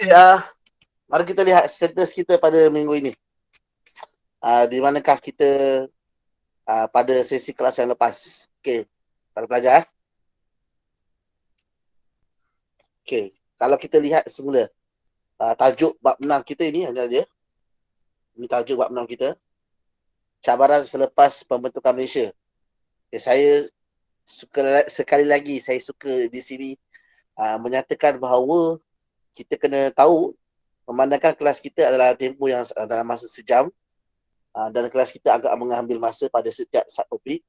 Okay, mari kita lihat status kita pada minggu ini. Di manakah kita pada sesi kelas yang lepas. Okey, para pelajar. Okey, kalau kita lihat semula, tajuk bab 6 kita ini adalah dia. Ini tajuk bab 6 kita. Cabaran selepas pembentukan Malaysia. Okay, saya sekali lagi saya suka di sini menyatakan bahawa kita kena tahu memandangkan kelas kita adalah tempoh yang dalam masa sejam dan kelas kita agak mengambil masa pada setiap subtopik.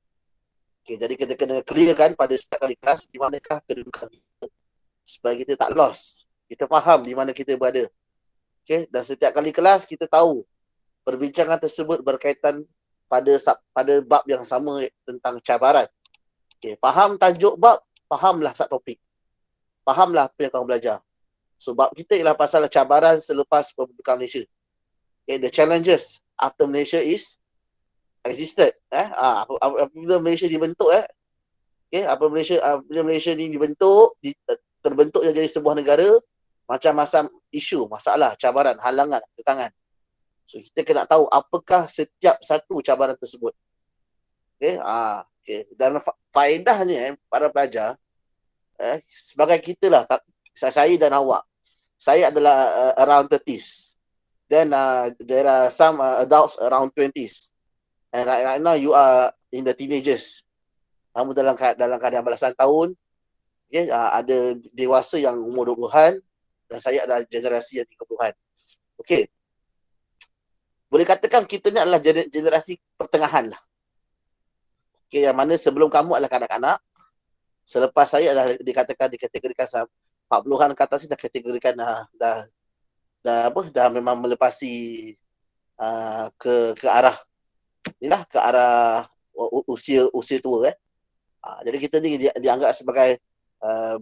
Okay, jadi kita kena clearkan pada setiap kali kelas di manakah kedudukan kita supaya kita tak lost. Kita faham di mana kita berada. Okay, dan setiap kali kelas kita tahu perbincangan tersebut berkaitan pada bab yang sama tentang cabaran. Okay, faham tajuk bab, fahamlah subtopik. Fahamlah apa yang kau belajar. Sebab kita ialah pasal cabaran selepas pembentukan Malaysia. Okay, the challenges after Malaysia is existed. Apabila Malaysia dibentuk, okay, apabila Malaysia ni dibentuk, terbentuk jadi sebuah negara, macam-macam isu, masalah, cabaran, halangan, kekangan. So kita kena tahu apakah setiap satu cabaran tersebut. Okay, okay. Dan faedahnya para pelajar, sebagai kita lah, saya dan awak, saya adalah around 30s. Then there are some adults around 20s. And right now you are in the teenagers. Kamu dalam keadaan belasan tahun. Okay, ada dewasa yang umur 20-an dan saya adalah generasi yang 30-an. Okay. Boleh katakan kita ni adalah generasi pertengahan lah. Okay, yang mana sebelum kamu adalah kanak-kanak, selepas saya adalah dikategorikan 40-an ke atas, dah kategorikan dah memang melepasi ke arah inilah, ke arah usia tua. Jadi kita ni dianggap sebagai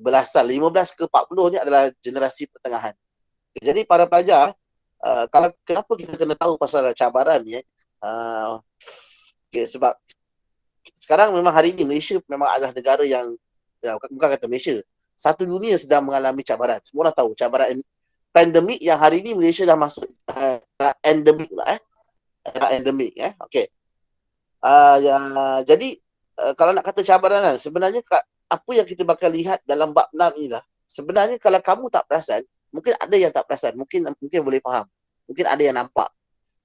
belasan, 15 ke 40 ni adalah generasi pertengahan. Jadi para pelajar, kenapa kita kena tahu pasal cabaran ni? Okay, sebab sekarang memang hari ini Malaysia memang adalah negara yang, bukan kata Malaysia, satu dunia sedang mengalami cabaran. Semua orang tahu cabaran pandemik yang hari ini Malaysia dah masuk endemik lah. Endemik. Okay. Jadi kalau nak kata cabaran kan, sebenarnya apa yang kita bakal lihat dalam bab 6 ni lah, sebenarnya kalau kamu tak perasan, mungkin ada yang tak perasan, mungkin boleh faham, mungkin ada yang nampak.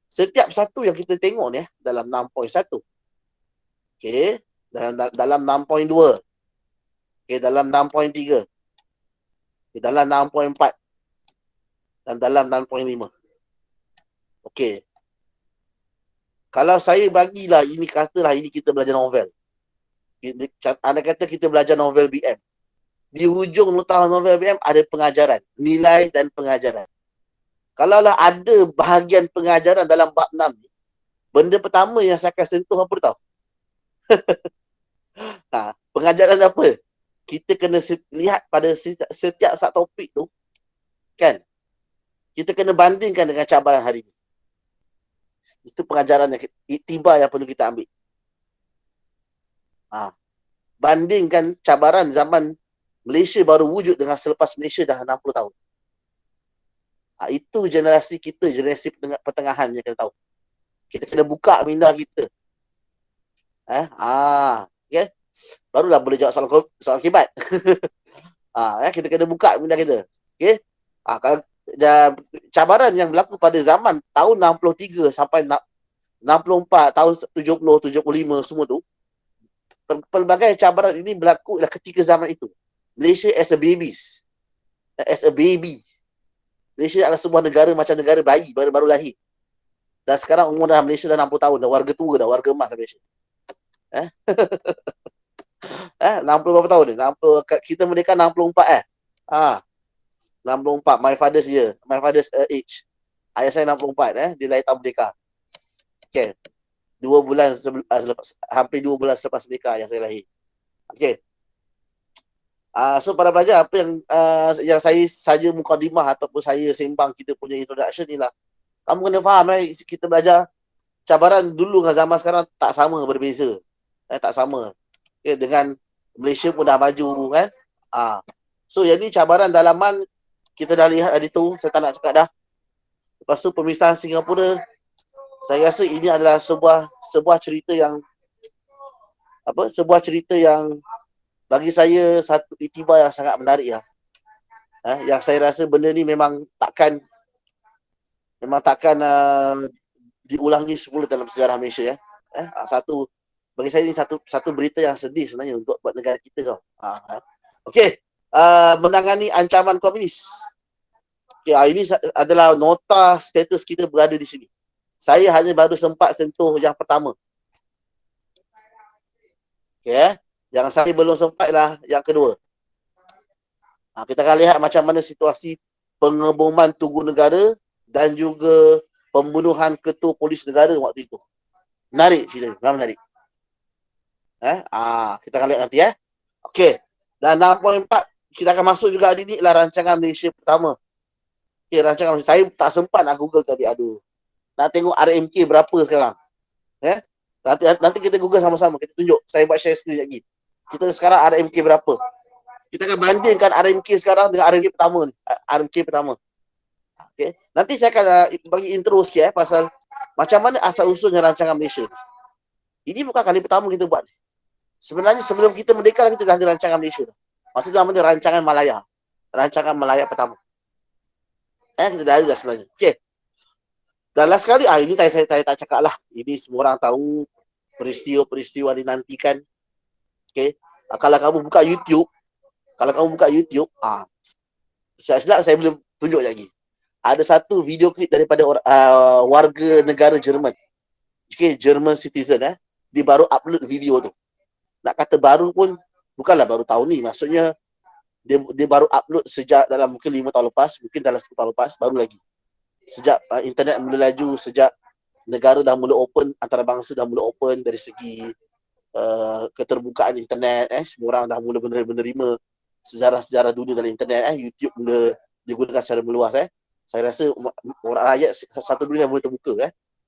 Setiap satu yang kita tengok ni dalam 6.1, okay, dalam 6.2, okay, dalam 6.3, okay, dalam 6.4 dan dalam 6.5. Okay. Kalau saya bagilah ini, katalah ini kita belajar novel. Anda kata kita belajar novel BM. Di hujung nota novel BM ada pengajaran, nilai dan pengajaran. Kalaulah ada bahagian pengajaran dalam bab 6 ni, benda pertama yang saya akan sentuh apa tahu? Pengajaran apa? Kita kena lihat pada setiap subtopik tu, kan? Kita kena bandingkan dengan cabaran hari ini. Itu pengajaran yang iktibar yang perlu kita ambil. Bandingkan cabaran zaman Malaysia baru wujud dengan selepas Malaysia dah 60 tahun. Itu generasi kita, generasi pertengahan yang kena tahu. Kita kena buka minda kita. Okay? Barulah boleh jawab soal kibat. Kita kena buka minda kita. Okay? Kalau cabaran yang berlaku pada zaman tahun 63 sampai 64, tahun 70, 75 semua tu, pelbagai cabaran ini berlaku ketika zaman itu. Malaysia as a baby. Malaysia adalah sebuah negara macam negara bayi baru lahir. Dan sekarang umur dah Malaysia dah 60 tahun, dah warga tua dah, warga emas Malaysia. 60 berapa tahun ni? Kita merdeka 64 64, my father's age. Ayah saya 64 dia lahir tahun merdeka. Okay. 2 bulan hampir 2 bulan selepas merdeka yang saya lahir. Okay. So para pelajar, apa yang saya saja mukadimah ataupun saya sembang kita punya introduction ni lah. Kamu kena faham kita belajar cabaran dulu dengan zaman sekarang tak sama, berbeza. Tak sama. Okay, dengan Malaysia pun dah maju kan. So yang ni cabaran dalaman kita dah lihat hari tu, saya tak nak cakap dah. Lepas tu pemisahan Singapura, saya rasa ini adalah sebuah cerita yang sebuah cerita yang bagi saya satu iktibar yang sangat menarik lah. Yang saya rasa benda ni memang takkan diulangi semula dalam sejarah Malaysia ya. Bagi saya ini satu berita yang sedih sebenarnya untuk buat negara kita kau. Okey, menangani ancaman komunis. Okay, ini adalah nota status kita berada di sini. Saya hanya baru sempat sentuh yang pertama. Okay, yang saya belum sempat lah yang kedua. Kita akan lihat macam mana situasi pengeboman Tugu Negara dan juga pembunuhan ketua polis negara waktu itu. Menarik cerita, memang menarik. Kita akan lihat nanti Okey. Dan 6.4 kita akan masuk juga hari ni ialah rancangan Malaysia pertama. Okey, rancangan Malaysia. Saya tak sempat nak Google tadi. Nak tengok RMK berapa sekarang. Nanti kita Google sama-sama. Kita tunjuk. Saya buat share screen lagi. Kita sekarang RMK berapa? Kita akan bandingkan RMK sekarang dengan RMK pertama ni. RMK pertama. Okey. Nanti saya akan bagi intro sikit pasal macam mana asal usulnya rancangan Malaysia. Ini bukan kali pertama kita buat. Sebenarnya sebelum kita merdeka kita dah ada rancangan Malaysia. Maksudnya namanya rancangan Malaya. Rancangan Malaya pertama. Kita dah ada sebenarnya. Okey. Dan last kali, ini saya tak cakap lah. Ini semua orang tahu peristiwa-peristiwa dinantikan. Okey. Kalau kamu buka YouTube, saya belum tunjuk lagi. Ada satu video klip daripada warga negara Jerman. Okay, German citizen dia baru upload video tu. Nak kata baru pun bukanlah baru tahun ni. Maksudnya dia baru upload sejak dalam mungkin 5 tahun lepas, mungkin dalam 10 tahun lepas, baru lagi. Sejak internet mula laju, sejak negara dah mula open, antarabangsa dah mula open dari segi keterbukaan internet, semua orang dah mula menerima sejarah-sejarah dunia dalam internet, YouTube mula digunakan secara meluas. Saya rasa orang rakyat satu dunia mula terbuka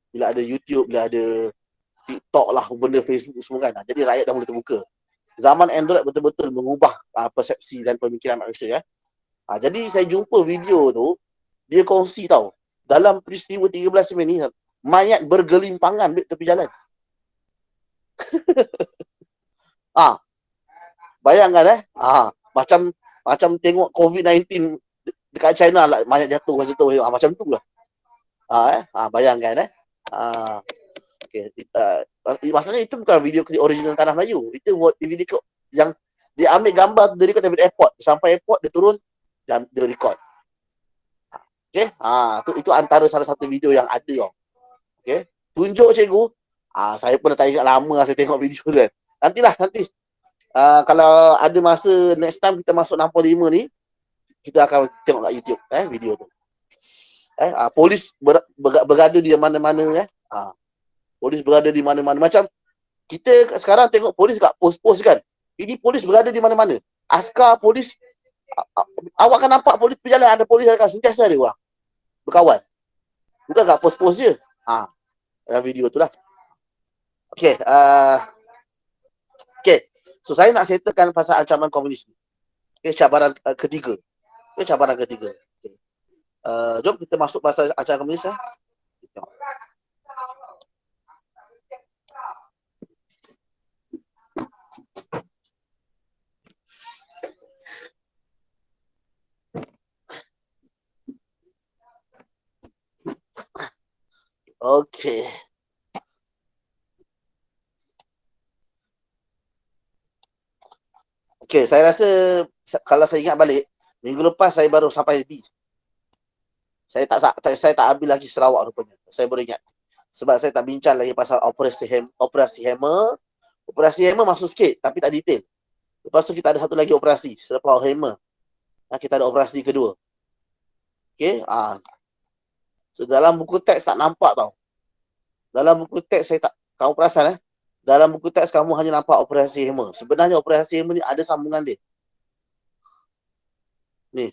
bila ada YouTube, bila ada TikTok lah, benda Facebook semua kan. Jadi rakyat dah mula terbuka. Zaman Android betul-betul mengubah persepsi dan pemikiran manusia. Jadi saya jumpa video tu, dia kongsi tau. Dalam peristiwa 13 Mei ni, mayat bergelimpangan di tepi jalan. Bayangkan macam tengok COVID-19 dekat China lah, mayat jatuh macam tu. Macam tu lah. Bayangkan Okay. Maksudnya itu bukan video klip original Tanah Melayu. Itu video klip yang dia ambil gambar dari airport. Sampai airport dia turun dan dia record. Okay. Itu antara salah satu video yang ada. Okay. Tunjuk cikgu. Saya pun dah tak ingat lama saya tengok video tu kan. Nanti. Kalau ada masa next time kita masuk 65 ni, kita akan tengok kat YouTube video tu. Polis berada di mana-mana polis berada di mana-mana. Macam kita sekarang tengok polis kat pos-pos kan. Ini polis berada di mana-mana. Askar polis, awak kan nampak polis berjalan, ada polis dekat sentiasa ada orang berkawan. Bukan kat pos-pos je. Dalam video tu lah. Okay. So saya nak settlekan pasal ancaman komunis ni. Cabaran ketiga. Cabaran ketiga. Jom kita masuk pasal ancaman komunis . Okey. Okey, saya rasa kalau saya ingat balik, minggu lepas saya baru sampai B. Saya tak ambil lagi Sarawak rupanya. Saya baru ingat. Sebab saya tak bincang lagi pasal Operasi Hammer. Operasi Hammer masuk sikit tapi tak detail. Lepas tu kita ada satu lagi operasi selepas Hammer. Kita ada operasi kedua. Okey, so, dalam buku teks tak nampak tau. Dalam buku teks saya tak, kamu perasan dalam buku teks kamu hanya nampak Operasi Hammer. Sebenarnya Operasi Hammer ni ada sambungan dia. Ni.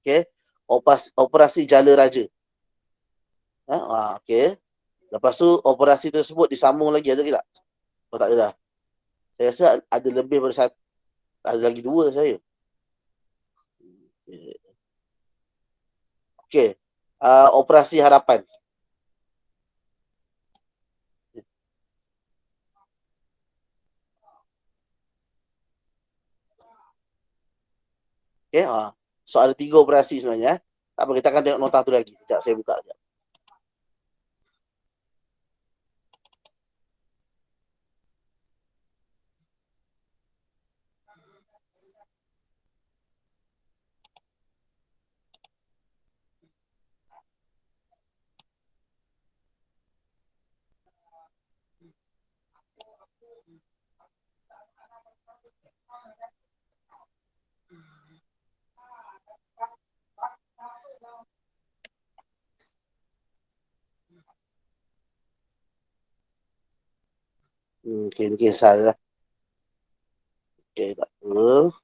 Okey, Operasi Jala Raja. Okey. Lepas tu operasi tersebut disambung lagi, ada ke tak? Tak ada dah. Saya rasa ada lebih daripada satu. Ada lagi dua saya. Okey. Operasi Harapan. Okey. So ada 3 operasi sebenarnya. Tak apa, kita akan tengok nota tu lagi. Sekejap saya buka sekejap. Okey, ni kisah lah. Okey, tak apa.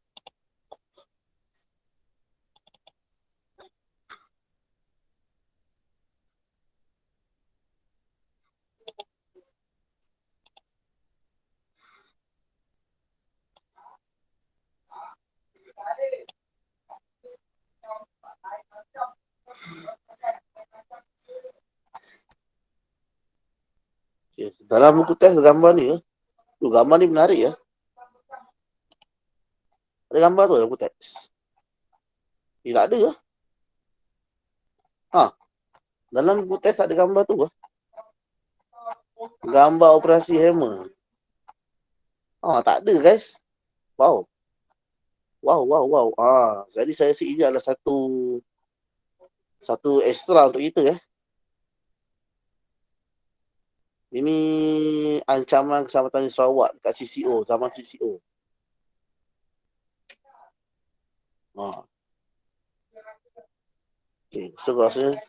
Okay. Dalam buku teks gambar ni, gambar ni menarik ya. Ada gambar tu dalam buku teks. Tak ada ya. Dalam buku teks ada gambar tu. Gambar operasi hammer. Tak ada guys. Wow. Wow. Jadi saya rasa ini adalah satu ekstra untuk kita ya. Ini ancaman Keselamatan Sarawak kat CCO, zaman CCO. Okay, so rasanya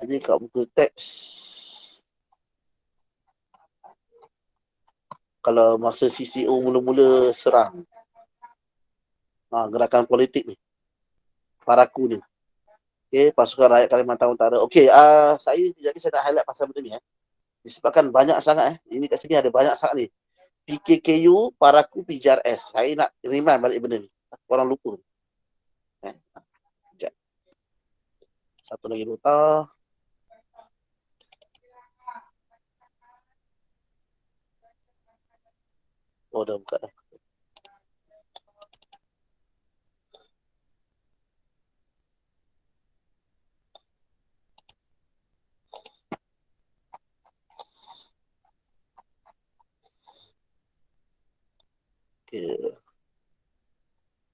ini kat buku teks. Kalau masa CCO mula-mula serang gerakan politik ni, Paraku ni. Okay, Pasukan Rakyat Kalimantan Utara. Okay, jadi saya nak highlight pasal benda ni. Disebabkan banyak sangat. Ini kat sini ada banyak sangat ni. PKKU, Paraku, PJRS. Saya nak remind balik benda ni. Orang lupa. Satu lagi nota. Dah buka dah. Okay.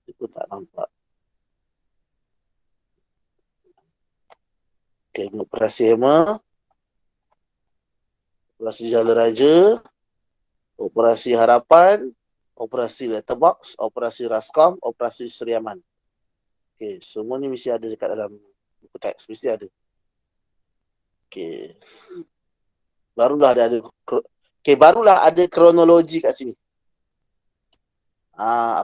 Itu tak nampak. Okay, operasi Hema. Operasi Jala Raja. Operasi Harapan. Operasi Letterbox. Operasi Rascom. Operasi Seriaman. Okay, semua ni mesti ada dekat dalam buku teks. Mesti ada. Okay. Barulah ada kronologi kat sini.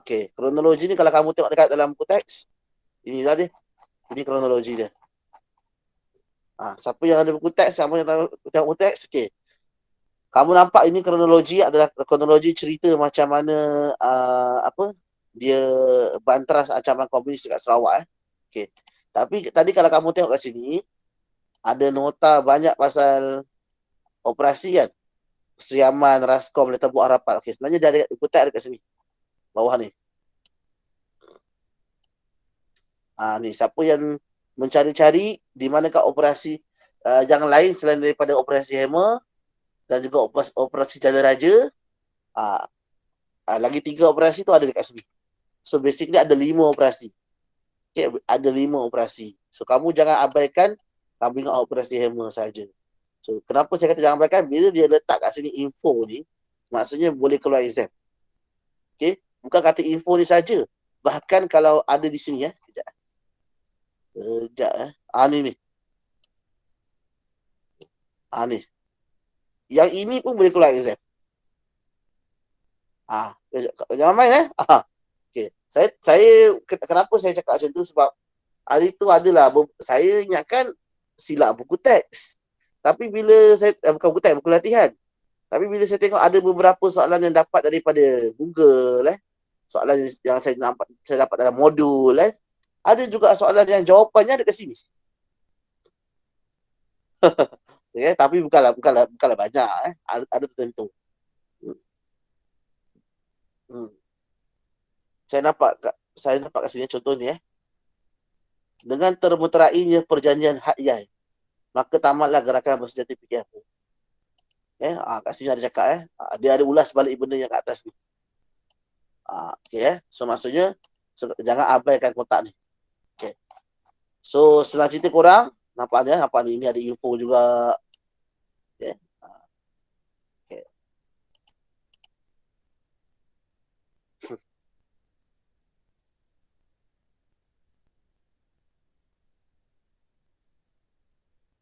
Okay. Kronologi ni kalau kamu tengok dekat dalam buku teks, inilah dia. Ini kronologi dia. Siapa yang ada buku teks, siapa yang tengok buku teks, okay. Kamu nampak ini kronologi adalah kronologi cerita macam mana dia bantras ancaman komunis dekat Sarawak. Okay. Tapi tadi kalau kamu tengok kat sini, ada nota banyak pasal operasi kan. Seriaman, Rascom, Letterbox Harapan. Okay, sebenarnya dia ada buku teks dekat sini. Bawah ni. Ni siapa yang mencari-cari di manakah operasi yang lain selain daripada operasi Hammer dan juga operasi Jala Raja. Lagi 3 operasi tu ada dekat sini. So basically ada 5 operasi. Okay, ada 5 operasi. So kamu jangan abaikan, kamu ingat operasi Hammer saja. So kenapa saya kata jangan abaikan? Bila dia letak kat sini info ni, maksudnya boleh keluar exam. Okay, bukan kata info ni saja. Bahkan kalau ada di sini Sekejap. Ni. Ni. Yang ini pun boleh keluar exam. Jangan main Okay. Saya kenapa saya cakap macam tu sebab hari tu adalah saya ingatkan silap buku teks. Tapi bila saya bukan buku teks, buku latihan. Tapi bila saya tengok ada beberapa soalan yang dapat daripada Google soalan yang saya dapat dalam modul kan. Ada juga soalan yang jawapannya ada kat sini. Tapi bukanlah banyak ada tertentu. Hmm. Saya nampak kat sini contoh ni dengan termeterainya perjanjian Hak Yai, maka tamatlah gerakan bersejati PKP. Kat sini ada cakap dia ada ulas balik benda yang kat atas ni. So maksudnya jangan abaikan kotak ni. Okay. So senang cerita korang, nampak ni ini ada info juga. Okay. Okay.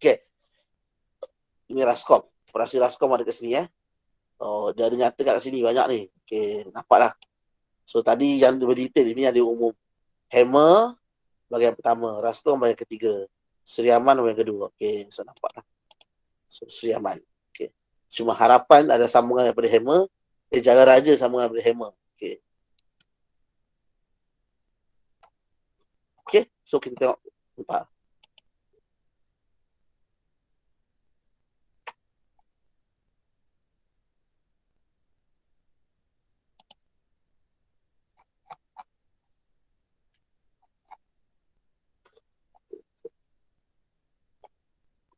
Okay. Ini Raskom. Operasi Raskom ada kat sini Oh, dia ada nyata kat sini banyak ni. Okay, nampaklah. So tadi yang berdetail ini ada umum. Hammer bahagian pertama, Raskom bahagian ketiga, Sri Aman bahagian kedua. Okay, so nampaklah. So, Sri Aman. Okay. Cuma harapan ada sambungan daripada Hammer, Jaya Raja sambungan daripada Hammer. Okay. Okay, so kita tengok. Nampak.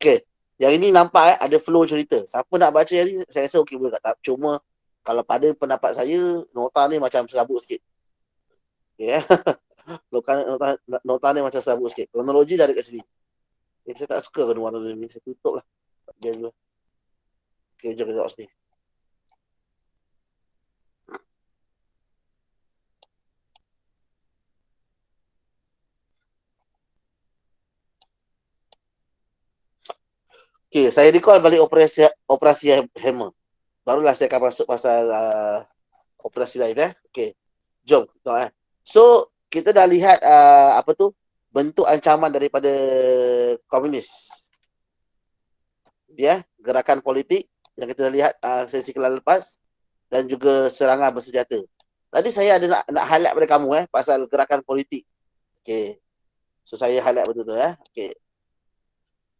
Okay. Yang ini nampak ada flow cerita. Siapa nak baca yang ni, saya rasa okey boleh tak. Cuma kalau pada pendapat saya, nota ni macam serabut sikit. Okay. Nota ni macam serabut sikit. Kronologi dah ada kat sini. Saya tak suka kan warna ni. Saya tutup lah. Biar dulu. Okay, jom kita tengok sini. Okay, saya recall balik operasi Hammer. Barulah saya akan masuk pasal operasi lain Okay. Jom tengok So, kita dah lihat bentuk ancaman daripada komunis. Gerakan politik yang kita dah lihat sesi kelas lepas dan juga serangan bersenjata. Tadi saya ada nak highlight pada kamu pasal gerakan politik. Okay. So saya highlight betul tu Okay.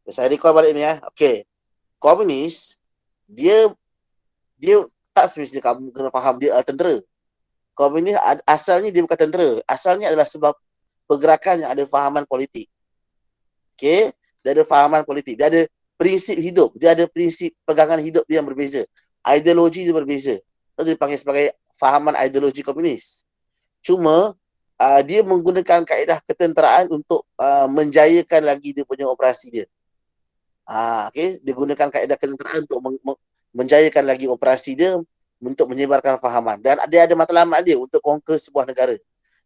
Saya recall balik ni Okay. Komunis dia tak semestinya kamu kena faham dia tentera. Komunis asalnya dia bukan tentera. Asalnya adalah sebab pergerakan yang ada fahaman politik. Okay. Dia ada fahaman politik. Dia ada prinsip hidup. Dia ada prinsip pegangan hidup dia yang berbeza. Ideologi dia berbeza. Itu dipanggil sebagai fahaman ideologi komunis. Cuma dia menggunakan kaedah ketenteraan untuk menjayakan lagi dia punya operasi dia. Okay. Dia gunakan kaedah ketenteraan untuk menjayakan lagi operasi dia untuk menyebarkan fahaman. Dan dia ada matlamat dia untuk conquer sebuah negara.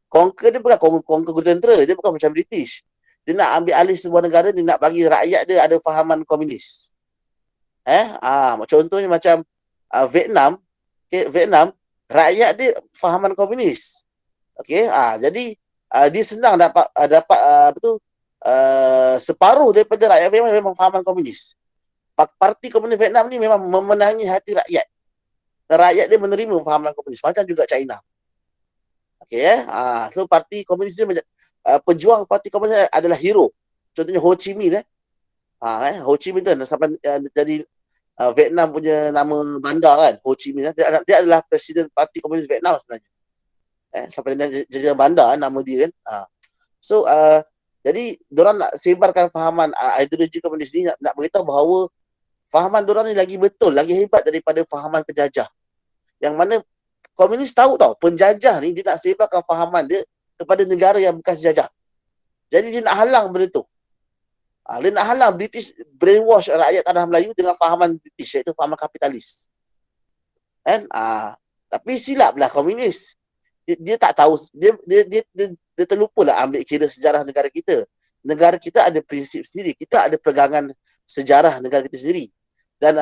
Conquer dia bukan conquer tentera. Dia bukan macam British. Dia nak ambil alih sebuah negara, dia nak bagi rakyat dia ada fahaman komunis. Contohnya macam Vietnam. Okay, Vietnam, rakyat dia fahaman komunis. Okay, jadi dia senang dapat separuh daripada rakyat Vietnam memang fahaman komunis. Parti Komunis Vietnam ni memang memenangi hati rakyat. Rakyat dia menerima fahaman komunis. Macam juga China. Okay, so parti komunis dia pejuang parti komunis adalah hero. Contohnya Ho Chi Minh Ho Chi Minh tu sampai jadi Vietnam punya nama bandar kan, Ho Chi Minh dia adalah presiden parti komunis Vietnam sebenarnya. Sampai jadi bandar nama dia kan. So jadi diorang nak sebarkan fahaman ideologi komunis ni, nak beritahu bahawa fahaman diorang ni lagi betul, lagi hebat daripada fahaman penjajah. Yang mana komunis tahu penjajah ni dia nak sebarkan fahaman dia kepada negara yang bekas jajah. Jadi dia nak halang benda tu. Dia nak halang British brainwash rakyat tanah Melayu dengan fahaman British, iaitu fahaman kapitalis. Kan? Tapi silaplah komunis. Dia tak tahu, dia terlupalah ambil kira sejarah negara kita. Negara kita ada prinsip sendiri. Kita ada pegangan sejarah negara kita sendiri. Dan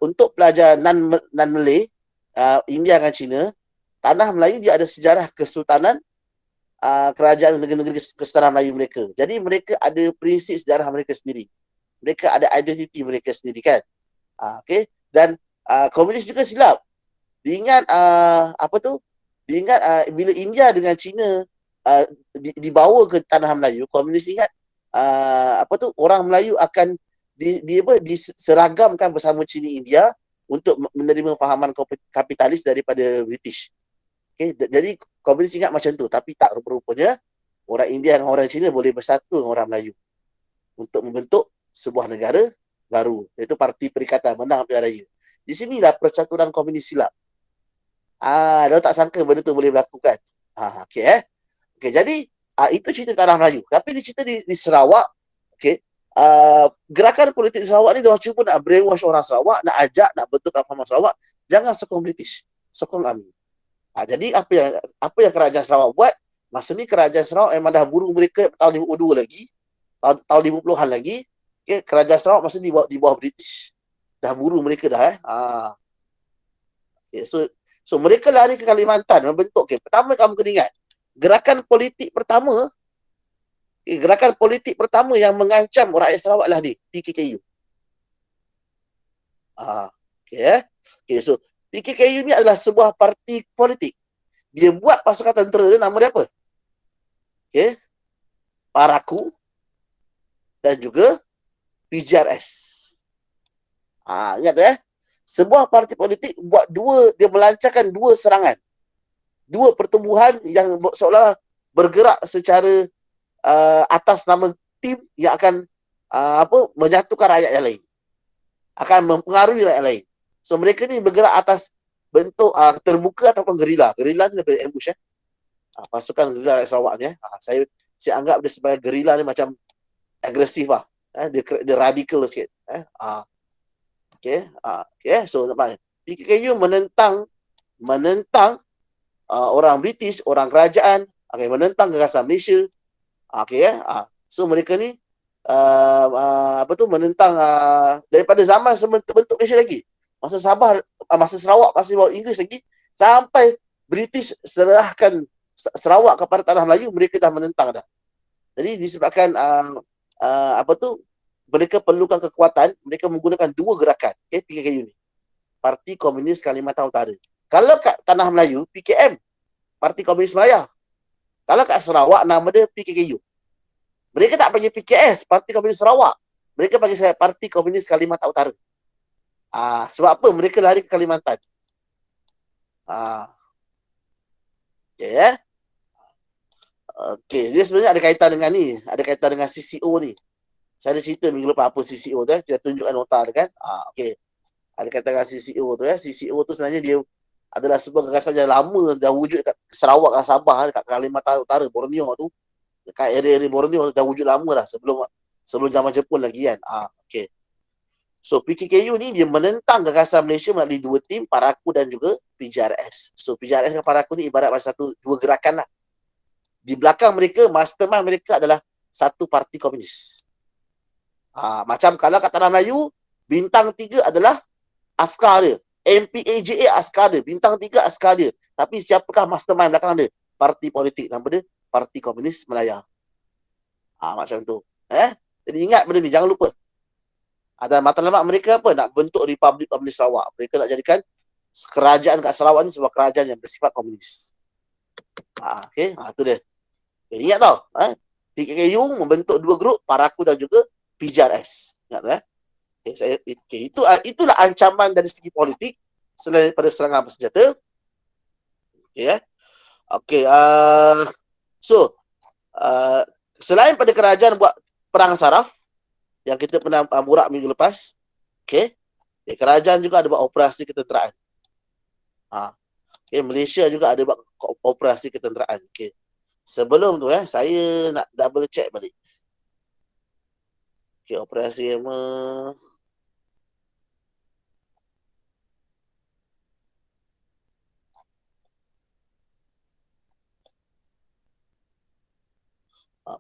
untuk pelajar non-Malay, India dan China, tanah Melayu dia ada sejarah kesultanan, kerajaan negeri-negeri kesultanan Melayu mereka. Jadi mereka ada prinsip sejarah mereka sendiri. Mereka ada identiti mereka sendiri kan. Okay. Dan komunis juga silap. Diingat apa tu? Diingat bila India dengan China dibawa ke tanah Melayu, komunis ingat apa tu? Orang Melayu akan diseragamkan bersama Cina India untuk menerima fahaman kapitalis daripada British. Okay? Jadi komunis ingat macam tu, tapi tak rupa-rupanya orang India dengan orang Cina boleh bersatu dengan orang Melayu untuk membentuk sebuah negara baru, iaitu Parti Perikatan Menang Pilihan Raya. Di sinilah percaturan komunis silap. Dia tak sangka benda tu boleh berlaku kan. Okey Okey, jadi itu cerita tanah Melayu. Tapi di cerita di Sarawak, okey, gerakan politik di Sarawak ni dia cuba nak brainwash orang Sarawak, nak ajak, nak betulkan faham Sarawak, jangan sokong British, sokong kami. Jadi apa yang kerajaan Sarawak buat? Masa ni kerajaan Sarawak memang dah buru mereka tahun 52 lagi, tahun 50-an lagi. Okay, kerajaan Sarawak masa ni di bawah British. Dah buru mereka dah. Okay, so mereka lari ke Kalimantan membentuk. Okay, pertama kamu kena ingat, gerakan politik pertama yang mengancam rakyat Sarawak lah ni, PKKU. Okay, so PKKU ni adalah sebuah parti politik. Dia buat pasukan tentera, nama dia apa? Okay, Paraku dan juga PJRS. Ingat tu sebuah parti politik dia melancarkan dua serangan, dua pertubuhan yang seolah bergerak secara atas nama tim yang akan menyatukan rakyat yang lain, akan mempengaruhi rakyat lain. So mereka ni bergerak atas bentuk terbuka ataupun gerila. Gerila ni lebih ambush pasukan gerila rakyat Sarawak ni. Saya anggap dia sebagai gerila ni macam agresif lah. Dia radikal sikit. Okay. So PKKU menentang orang British, orang kerajaan, menentang gagasan Malaysia. So mereka ni menentang daripada zaman sebelum terbentuk Malaysia lagi. Masa Sarawak masih bawa Inggeris lagi, sampai British serahkan Sarawak kepada tanah Melayu, mereka dah menentang dah. Jadi disebabkan mereka perlukan kekuatan, mereka menggunakan dua gerakan, PKKU ni. Parti Komunis Kalimantan Utara. Kalau kat tanah Melayu, PKM, Parti Komunis Malaya. Kalau kat Sarawak, nama dia PKKU. Mereka tak panggil PKS, Parti Komunis Sarawak. Mereka panggil saya Parti Komunis Kalimantan Utara. Sebab apa? Mereka lari ke Kalimantan. Okay, Okay, dia sebenarnya ada kaitan dengan ni. Ada kaitan dengan CCO ni. Saya ada cerita minggu lepas apa CCO tu. Kita tunjukkan nota tu kan. Okay. Ada kaitan dengan CCO tu. CCO tu sebenarnya dia adalah sebuah gagasan yang lama dah wujud kat Sarawak dan Sabah, dekat Kalimantan Utara, Borneo tu. Dekat area-area Borneo tu dah wujud lama dah. Sebelum zaman Jepun lagi kan. Okay. So PKKU ni dia menentang gagasan Malaysia melalui dua tim, Paraku dan juga PJRS. So PJRS dan Paraku ni ibarat macam dua gerakan lah. Di belakang mereka, mastermind mereka adalah satu parti komunis. Macam kalau kat Tanah Melayu, bintang 3 adalah askar dia. MPAJA askar dia. Bintang 3 askar dia. Tapi siapakah mastermind belakang dia? Parti politik. Nama dia Parti Komunis Melaya. Macam tu. Jadi ingat benda ni, jangan lupa. Dan matlamat mereka apa? Nak bentuk Republik Komunis Sarawak. Mereka nak jadikan kerajaan kat Sarawak ni sebuah kerajaan yang bersifat komunis. Okay, tu dia. Okay, ingat tau. PKKU membentuk dua grup, Paraku dan juga PJRS. Ingat itulah ancaman dari segi politik selain daripada serangan bersenjata. So selain pada kerajaan buat perang saraf yang kita pernah borak minggu lepas, kerajaan juga ada buat operasi ketenteraan. Malaysia juga ada buat operasi ketenteraan. Sebelum tu saya nak double check balik. Operasi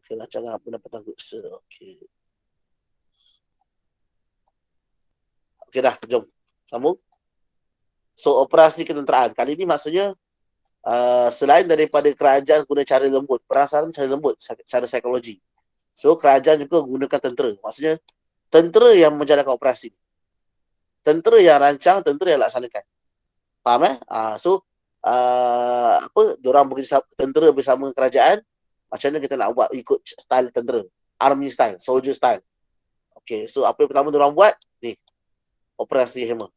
rancangan pendapatan guksa. Dah, jom sambung. So operasi ketenteraan kali ni maksudnya selain daripada kerajaan guna cara lembut, perang saraf cara lembut, cara psikologi. So kerajaan juga gunakan tentera. Maksudnya tentera yang menjalankan operasi. Tentera yang rancang, tentera yang laksanakan. Faham So diorang bekerja tentera bersama kerajaan. Macam mana kita nak buat ikut style tentera, army style, soldier style. Okay, so apa yang pertama diorang buat ni, operasi Hammer.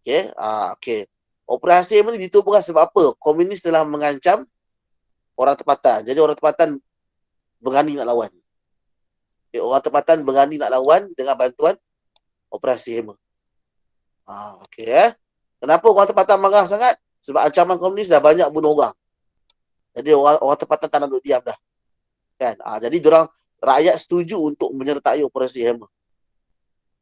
Okay. Operasi Hammer ni ditubuhkan sebab apa? Komunis telah mengancam orang tempatan. Jadi orang tempatan berani nak lawan. Okay, orang tempatan berani nak lawan dengan bantuan operasi Hammer. Okay. Kenapa orang tempatan marah sangat? Sebab ancaman komunis dah banyak bunuh orang. Jadi orang tempatan tak nak duduk diam dah. Kan? Jadi diorang, rakyat setuju untuk menyertai operasi Hammer.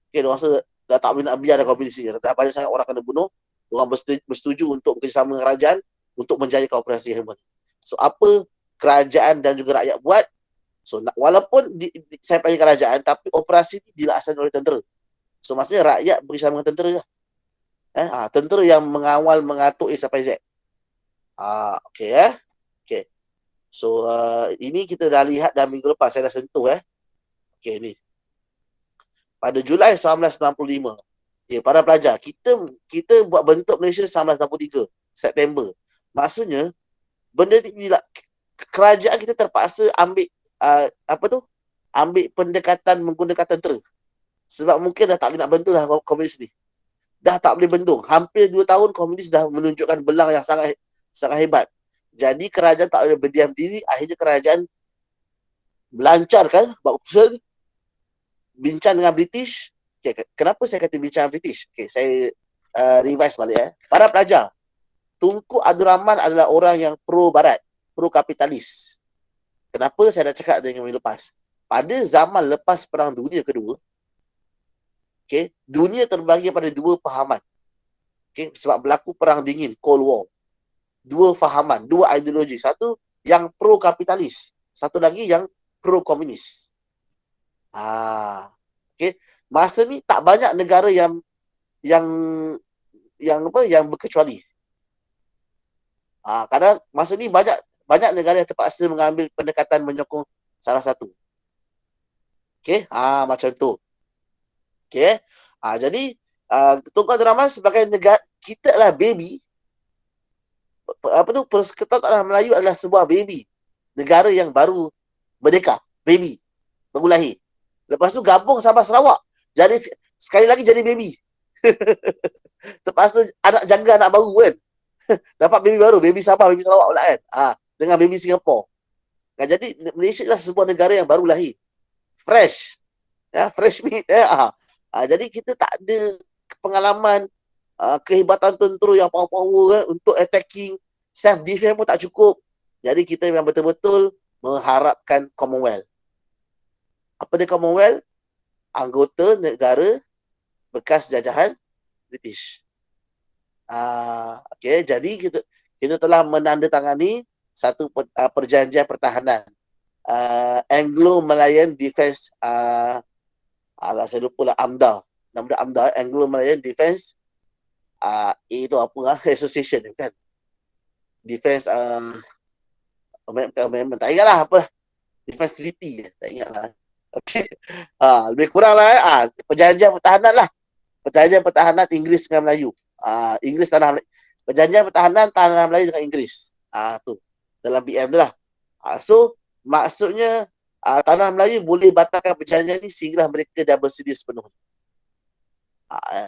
Okay, diorang rasa dah tak boleh nak biar dah komunis ni. Dah banyak sangat orang kena bunuh. Diorang bersetuju untuk bekerjasama dengan kerajaan untuk menjayakan operasi Hammer. So apa kerajaan dan juga rakyat buat? So walaupun saya panggil kerajaan, tapi operasi ni dilaksanakan oleh tentera. So maksudnya rakyat bersama dengan tentera lah. Tentera yang mengawal, mengatur A sampai Z. Okay. Okay. So ini kita dah lihat dah minggu lepas, saya dah sentuh. Okay, ni. Pada Julai 1965, para pelajar, kita buat bentuk Malaysia 1963, September. Maksudnya, benda ni kerajaan kita terpaksa ambil ambil pendekatan menggunakan tentera. Sebab mungkin dah tak boleh nak bentuk dah komunis ni. Dah tak boleh bendung. Hampir 2 tahun komunis dah menunjukkan belang yang sangat hebat. Jadi kerajaan tak boleh berdiam diri. Akhirnya kerajaan melancarkan keputusan bincang dengan British. Okay, kenapa saya kata bincang dengan British? Okay, saya revise balik. Para pelajar, Tunku Abdul Rahman adalah orang yang pro barat, pro kapitalis. Kenapa saya dah cakap dengan minggu lepas? Pada zaman lepas Perang Dunia Kedua, okay, dunia terbagi pada dua fahaman. Okay, sebab berlaku Perang Dingin, Cold War. Dua fahaman, dua ideologi. Satu yang pro kapitalis, satu lagi yang pro komunis. Okay. Masa ni tak banyak negara yang berkecuali. Kadang masa ni banyak negara yang terpaksa mengambil pendekatan menyokong salah satu. Okay, macam tu. Okay. Jadi Tunku Abdul Rahman sebagai negara, kita lah baby. Persekutuan Tanah Melayu adalah sebuah baby. Negara yang baru merdeka, baby, baru lahir. Lepas tu gabung Sabah Sarawak. Jadi sekali lagi jadi baby. Terpaksa jaga anak baru kan. Dapat baby baru, baby Sabah, baby Sarawak pula kan. Dengan baby Singapura. Jadi Malaysia adalah sebuah negara yang baru lahir. Fresh. Fresh meat. Jadi kita tak ada pengalaman kehebatan tentera yang power-power untuk attacking. Self-defense pun tak cukup. Jadi kita memang betul-betul mengharapkan Commonwealth. Apa dia Commonwealth? Anggota negara bekas jajahan British. Okay, jadi kita telah menandatangani satu perjanjian pertahanan. Anglo-Malayan Defence, saya lupa lah, AMDA. Nama dia AMDA, Anglo-Malayan Defence itu apa Association kan. Defence tak ingat lah apa. Defence Treaty, tak ingat lah. Okay. Lebih kurang lah perjanjian pertahanan lah. Perjanjian pertahanan Inggeris dengan Melayu. Inggeris perjanjian pertahanan tanah Melayu dengan Inggeris. Tu dalam BM tu lah. So maksudnya tanah Melayu boleh batalkan perjanjian ni sehinggalah mereka dah bersedia sepenuhnya.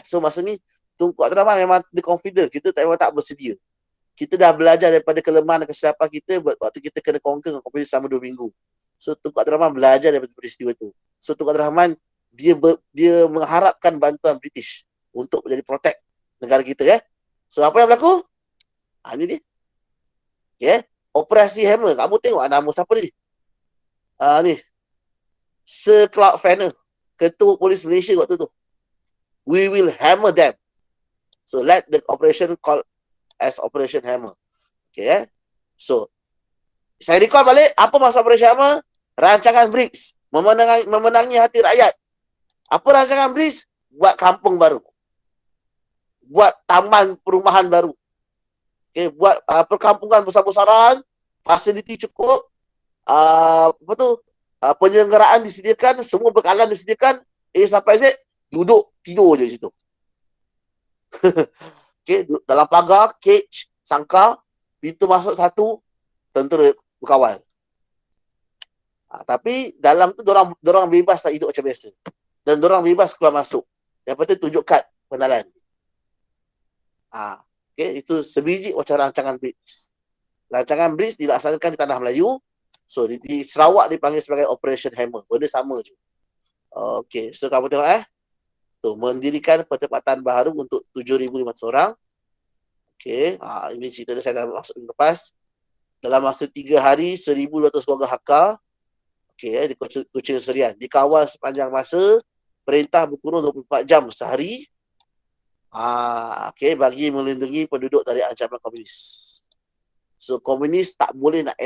So maksud ni Tunku Abdul Rahman memang dia confident kita tak bersedia. Kita dah belajar daripada kelemahan dan kesilapan kita waktu kita kena conquer dengan komunis selama 2 minggu. So Tunku Abdul Rahman belajar daripada peristiwa itu. So Tunku Abdul Rahman dia mengharapkan bantuan British untuk menjadi protect negara kita So apa yang berlaku? Ini dia. Operasi Hammer. Kamu tengok nama siapa ni? Ni. Sir Clark Fenner, Ketua Polis Malaysia waktu tu. We will hammer them. So let the operation called as Operation Hammer. Okay. So saya recall balik apa maksud Operation Hammer? Rancangan BRICS, memenangi hati rakyat. Apa rancangan BRICS? Buat kampung baru. Buat taman perumahan baru. Okay, buat perkampungan besar-besaran, fasiliti cukup, penyelenggaraan disediakan, semua bekalan disediakan, A sampai Z, duduk tidur je situ. Okey, dalam pagar, cage, sangkar, pintu masuk satu, tentera berkawal. Tapi dalam tu dorang bebas tak hidup macam biasa. Dan dorang bebas keluar masuk. Yang penting tunjuk kad pengenalan. Okay, itu sebiji macam rancangan BRICS. Rancangan BRICS dilaksanakan di tanah Melayu. So, di Sarawak dipanggil sebagai Operation Hammer. Benda sama je. Okay, so kamu tengok tu, mendirikan pertempatan baru untuk 7,500 orang. Okay, ini cerita dia saya dah masuk lepas. Dalam masa 3 hari, 1,200 warga Hakka, di Kuching Serian. Dikawal sepanjang masa, perintah berkurung 24 jam sehari. Bagi melindungi penduduk dari ancaman komunis. So komunis tak boleh nak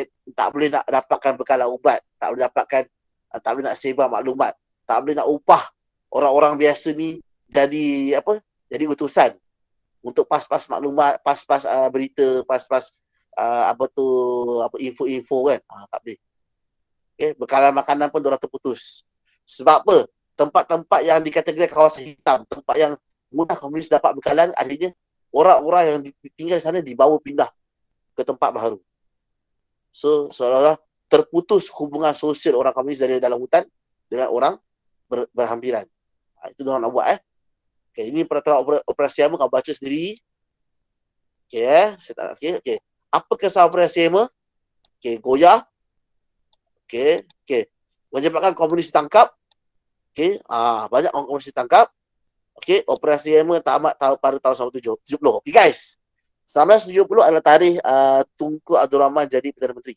dapatkan bekalan ubat, tak boleh nak sebar maklumat, tak boleh nak upah orang-orang biasa ni jadi utusan untuk pas-pas maklumat, pas-pas berita, pas-pas info-info kan. Tak boleh. Bekalan makanan pun diorang terputus. Sebab apa? Tempat-tempat yang dikategorikan kawasan hitam, tempat yang mudah komunis dapat bekalan, artinya orang-orang yang tinggal di sana dibawa pindah ke tempat baru. So, seolah-olah terputus hubungan sosial orang komunis dari dalam hutan dengan orang berhampiran. Itu diorang nak buat. Ini peraturan operasi Hammer, kau baca sendiri. Saya tak nak sikit. Apa kesan operasi Hammer? Goyah. Menyebabkan komunis ditangkap. Banyak orang komunis ditangkap. Operasi Hammer tamat pada tahun 1970. Guys. 1970 adalah tarikh Tunku Abdul Rahman jadi Perdana Menteri.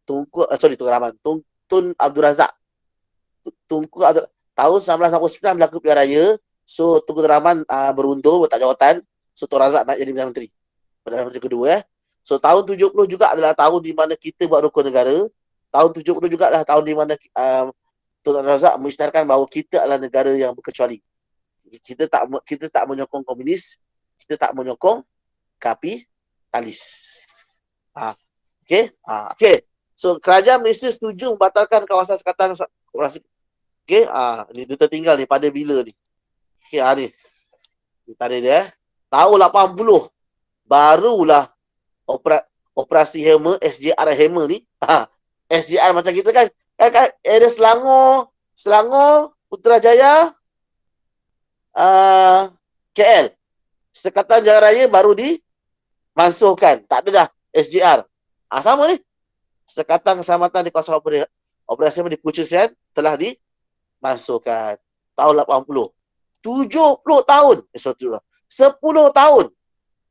Tun Abdul Razak. Tahun 1969 berlaku pilihan raya. So Tunku Abdul Rahman berundur letak jawatan. So Tun Razak nak jadi Perdana Menteri. Perdana Menteri kedua. So tahun 70 juga adalah tahun di mana kita buat rukun negara. Tahun 70 juga adalah tahun di mana Tun Razak mengisytiharkan bahawa kita adalah negara yang berkecuali. Kita tak menyokong komunis, kita tak menyokong kapitalis. So kerajaan Malaysia setuju membatalkan kawasan sekatan operasi. Ni dia tertinggal ni pada bila ni. Ni tarikh dia. Tahun 80 barulah operasi Hammer, SJR Hammer ni. SJR macam kita kan area Selangor, Putrajaya, KL. Sekatan Jalan Raya baru dimansuhkan. Tak ada dah SJR. Sama ni. Sekatan Keselamatan di kawasan operasi Hammer di Kuching Serian telah dimansuhkan. Tahun 80. 70 tahun. 10 tahun.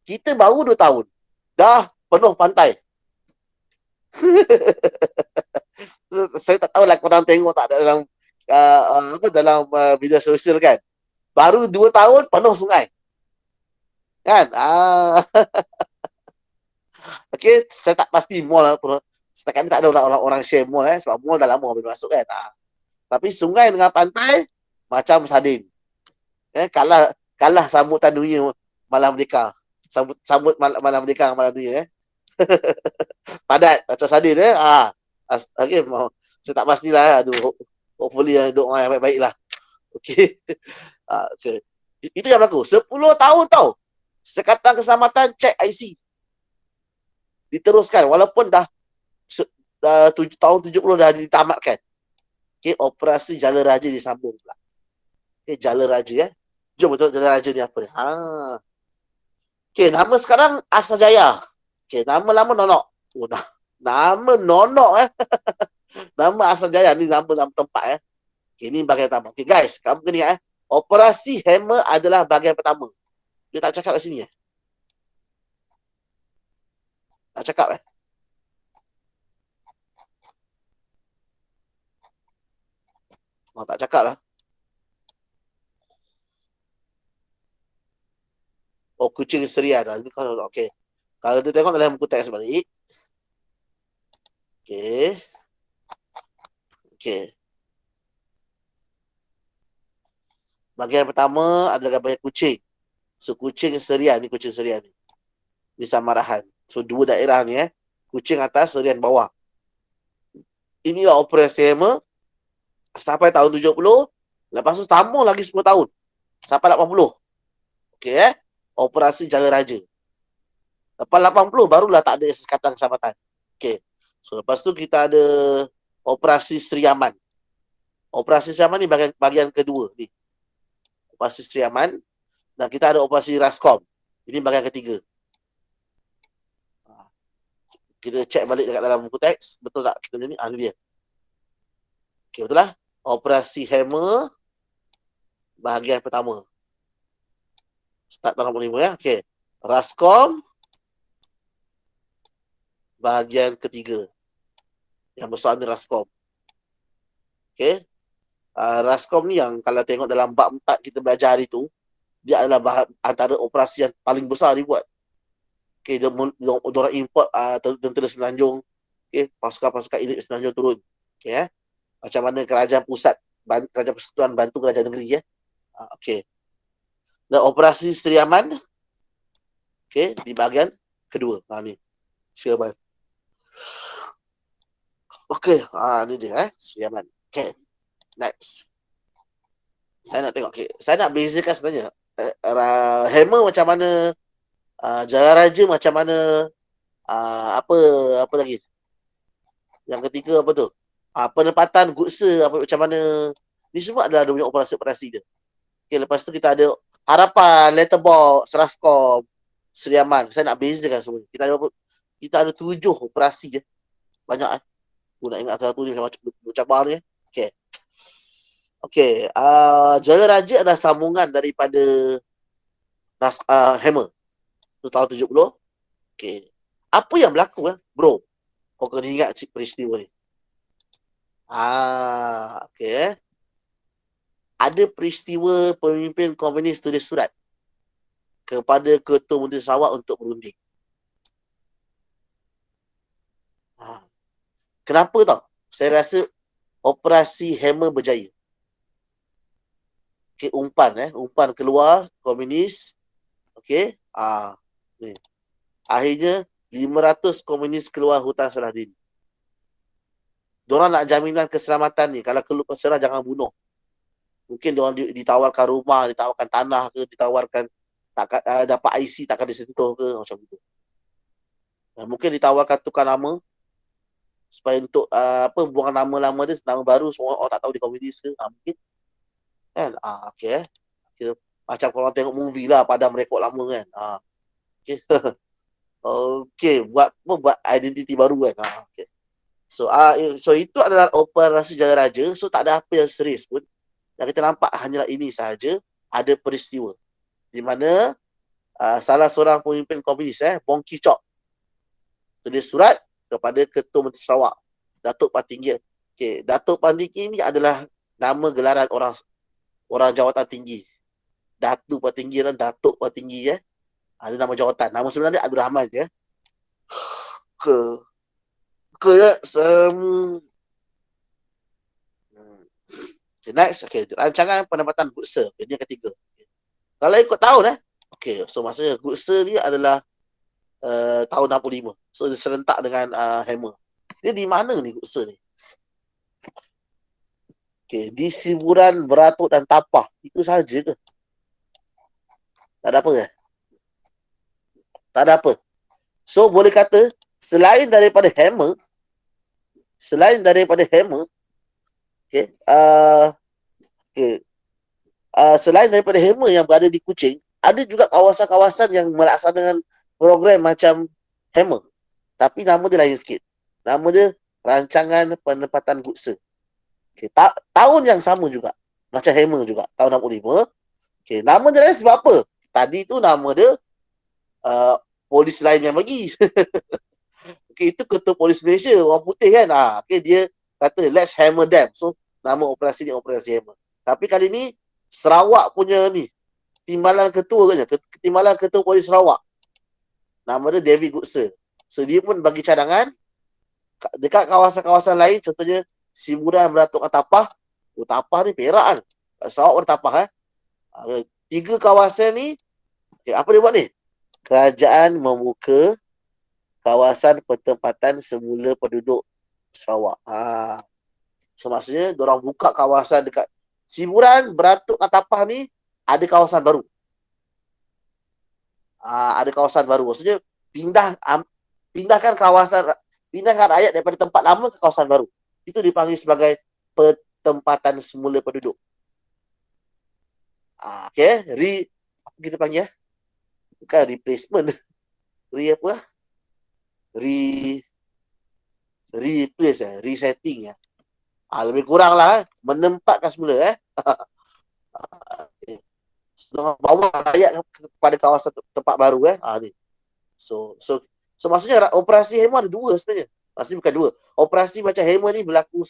Kita baru 2 tahun. Dah penuh pantai. Saya tak tahulah korang tengok tak dalam dalam media sosial kan. Baru 2 tahun penuh sungai. Kan? Saya tak pasti mall setakat ni tak ada orang share mall sebab mall dah lama boleh masuk kan. Tapi sungai dengan pantai macam sardin. Kalah sambutan dunia Malam Merdeka. Sambut Malam Merdeka Malam Dunia padat macam sardin saya tak pastilah. Hopefully doa yang baik-baik lah. Itu yang berlaku 10 tahun tau. Sekatan Keselamatan cek IC diteruskan walaupun dah tahun 70 dah ditamatkan. Operasi Jala Raja disambung pula. Jala Raja jom betul Jala Raja ni apa ni. Nama sekarang Asal Jaya. Nama lama Nonok. Nama Nonok Nama Asal Jaya ni nama tempat ini bahagian pertama. Guys, kamu kena ingat Operasi Hammer adalah bahagian pertama. Dia tak cakap kat sini Tak cakap tak cakap lah. Kuching Serian lah. Kalau dia tengok dalam buku teks balik. Bahagian pertama adalah bahagian Kuching. So Kuching Serian ni Kuching Serian ni. Di Samarahan. So 2 daerah ni Kuching atas, Serian bawah. Inilah operasi Hammer sampai tahun 70. Lepas tu tambah lagi 10 tahun. Sampai 80. Okey, Operasi Jaya Raja. Lepas 80 barulah tak ada Sekatan Keselamatan. Okey. So lepas tu kita ada Operasi Sri Aman. Operasi Sri Aman ni bahagian kedua ni. Operasi Sri Aman dan kita ada Operasi Rascom. Ini bahagian ketiga. Kita check balik dekat dalam buku teks, betul tak kita ni? Ini dia. Okey, betul lah. Operasi Hammer bahagian pertama. Start tahun 65 ya. Okey. Rascom bahagian ketiga. Yang besar ni Rascom. Okey. Rascom ni yang kalau tengok dalam bab 4 kita belajar hari tu, dia adalah antara operasi yang paling besar dibuat. Okey, dia orang import tentera Semenanjung. Okey, pasukan-pasukan elit Semenanjung turun. Okey, macam mana kerajaan pusat, kerajaan persekutuan bantu kerajaan negeri okey. Dan Operasi Sri Aman, okey, di bahagian kedua. Ni. Sri Aman. Okey, ni dia Sri Aman. Okey. Next. Saya nak tengok. Okay. Saya nak bezakan sebenarnya Hammer macam mana, Jaya Raja macam mana, apa lagi? Yang ketiga apa tu? Penempatan Gutsa macam mana. Ni semua adalah dia punya operasi-operasi dia. Okay, lepas tu kita ada Harapan, Letterbox, Rascom, Sri Aman. Saya nak bezakan semua. Kita ada 7 operasi je. Banyak Aku nak ingat satu ni macam cabar ni. Okay. Okay. Jaya Raja adalah sambungan daripada Hammer. Tu tahun 70. Okay. Apa yang berlaku bro? Kau kena ingat peristiwa ni. Okay. Ada peristiwa pemimpin komunis tulis surat kepada Ketua Menteri Sarawak untuk berunding. Kenapa tau? Saya rasa Operasi Hammer berjaya. Okay, umpan keluar komunis. Okay. Ni. Akhirnya 500 komunis keluar hutan Saladin. Diorang nak jaminan keselamatan ni. Kalau keluar serah jangan bunuh. Mungkin diorang ditawarkan rumah, ditawarkan tanah ke, ditawarkan dapat IC takkan disentuh ke, macam tu. Mungkin ditawarkan tukar nama supaya untuk buang nama lama dia, nama baru semua orang tak tahu di komunis ke. Mungkin kan. Okay. Macam kalau tengok movie lah, padam rekod lama kan. Okay. Okay, buat identiti baru kan. Okay. So itu adalah Operasi Jaya Raja. So tak ada apa yang serius pun. Yang kita nampak hanyalah ini sahaja, ada peristiwa di mana salah seorang pemimpin komunis Bong Ki Chok tulis surat kepada Ketua Menteri Sarawak, Datuk Patinggi. Okay, Datuk Patinggi ini adalah nama gelaran orang jawatan tinggi. Datuk Patinggi dan Datuk Patinggi ada nama jawatan. Nama sebenarnya Abdul Rahman Okay, next. Okay, rancangan penempatan Gutsa. Okay, ini yang ketiga. Okay. Kalau ikut tahun okay, so maksudnya Gutsa ni adalah tahun 65. So dia serentak dengan Hammer. Dia di mana ni Gutsa ni? Okay, di Siburan, Beratuk dan Tapah. Itu sahaja ke? Tak ada apa ke? Tak ada apa. So boleh kata selain daripada Hammer, okay, selain daripada Hammer yang berada di Kuching, ada juga kawasan-kawasan yang melaksanakan program macam Hammer. Tapi nama dia lain sikit. Nama dia Rancangan Penempatan Gutsa. Okay, tahun yang sama juga. Macam Hammer juga. Tahun 65. Okay, nama dia lain sebab apa? Tadi tu nama dia polis lain yang bagi. Okay, itu Ketua Polis Malaysia. Orang putih kan. Okay, dia kata let's hammer them. So, nama operasi ni Operasi Hammer. Tapi kali ni Sarawak punya ni Timbalan Ketua Timbalan Ketua Polis Sarawak. Nama dia David Gutsa. So dia pun bagi cadangan dekat kawasan-kawasan lain, contohnya Siburan, Beratuk, Tapah. Tapah ni Perak kan. Sarawak pun Tapah 3 kawasan ni. Okay, apa dia buat ni? Kerajaan membuka kawasan pertempatan semula penduduk Sarawak. So maksudnya diorang buka kawasan dekat Siburan, Beratuk, Tapah ni ada kawasan baru. Ada kawasan baru. Maksudnya pindahkan pindahkan rakyat daripada tempat lama ke kawasan baru. Itu dipanggil sebagai pertempatan semula penduduk. Okay, apa kita panggil? Bukan replacement. Apa? Resetting ya. Lebih kurang lah, menempatkan semula bawa rakyat kepada kawasan tempat baru ni. So maksudnya operasi HEMA ada dua sebenarnya. Maksudnya bukan dua. Operasi macam HEMA ni berlaku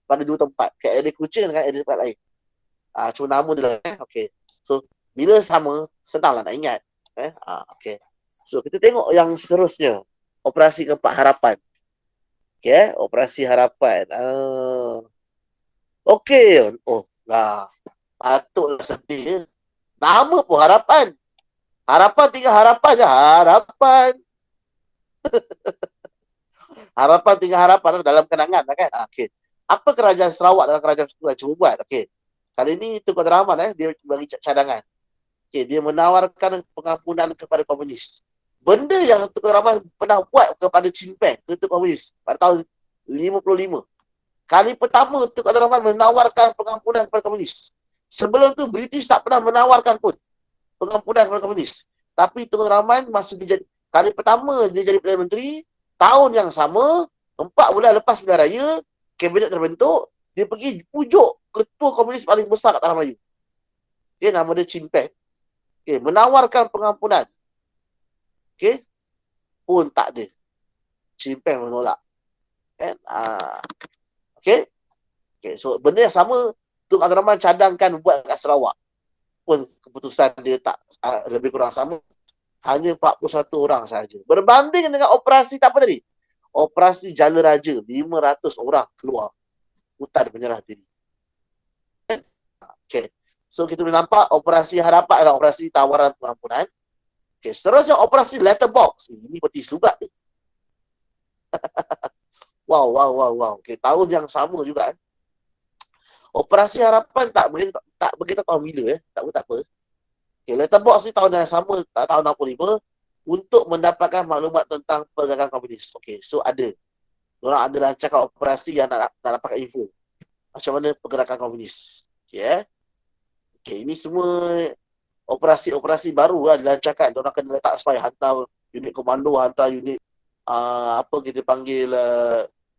pada dua tempat. Kat area Kuching dengan area tempat lain. Cuma nama dia lah. Okay. So bila sama, senang lah nak ingat. Okay. So kita tengok yang seterusnya. Operasi keempat, harapan. Okay, operasi harapan. Okay. Patutlah sedih. Nama pun harapan. Harapan tinggal harapan je. Harapan. Harapan tinggal harapan dalam kenangan lah kan. Okay. Apa kerajaan Sarawak dalam kerajaan Persekutuan cuba buat? Okay. Kali ni Tun Dr. Rahman dia bagi cadangan. Okay. Dia menawarkan pengampunan kepada komunis. Benda yang Tun Dr. Rahman pernah buat kepada Chin Peng, ketua komunis pada tahun 55. Kali pertama Tun Dr. Rahman menawarkan pengampunan kepada komunis. Sebelum tu British tak pernah menawarkan pun pengampunan kepada komunis. Tapi Tun Dr. Rahman masa dia jadi, kali pertama dia jadi Perdana Menteri, tahun yang sama, 4 bulan lepas pilihan raya, kabinet terbentuk, dia pergi pujuk ketua komunis paling besar kat Tanah Melayu. Okay, nama dia Chin Peng. Okay, menawarkan pengampunan. Okay, pun tak ada. Chin Peng menolak. Kan? Okay. Okay, so benda yang sama, Tun Abdul Rahman cadangkan buat kat Sarawak. Pun keputusan dia tak lebih kurang sama. Hanya 41 orang sahaja. Berbanding dengan operasi tak apa tadi? Operasi Jala Raja, 500 orang keluar hutan menyerah diri. Okay. So kita boleh nampak operasi harapan adalah operasi tawaran pengampunan. Okay. Seterusnya operasi letterbox. Ini peti sugat ni. Wow. Okay. Tahun yang sama juga. Operasi harapan tak begitu tahu bila. Tak apa. Okay. Letterbox ni tahun yang sama, tahun 65, untuk mendapatkan maklumat tentang pergerakan komunis. Okay. So ada. Diorang ada rancangan operasi yang nak dapatkan info. Macam mana pergerakan komunis. Okay. Okay. Ini semua operasi baru lah dilancarkan. Diorang kena letak spy, hantar unit komando, hantar unit apa kita panggil